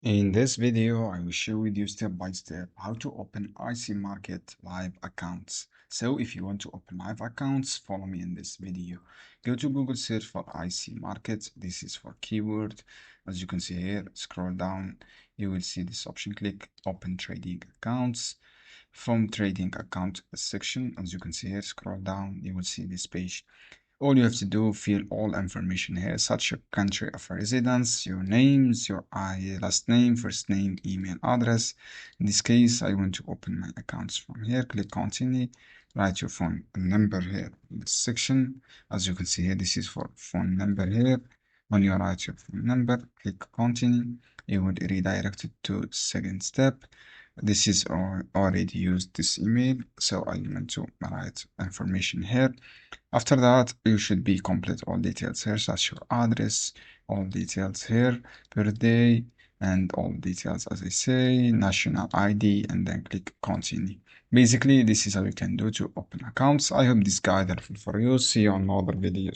In this video, I will share with you step by step how to open IC Market live accounts. So if you want to open live accounts, follow me in this video. Go to Google, search for IC Market. This is for keyword. As you can see here, scroll down, you will see this option. Click Open Trading Accounts. From Trading Account section, as you can see here, scroll down, you will see this page. All you have to do, fill all information here, such as country of residence, your names, your last name, first name, email address. In this case, I want to open my accounts from here. Click continue, write your phone number here in this section. As you can see here, this is for phone number here. When you write your phone number, click continue. You will redirect it to second step. This is already used this email, so I want to write information here. After that, you should be complete all details here, such your address, all details here, birthday, and all details as I say, national ID, and then click continue. Basically, this is how you can do to open accounts. I hope this guide helpful for you. See you on other videos.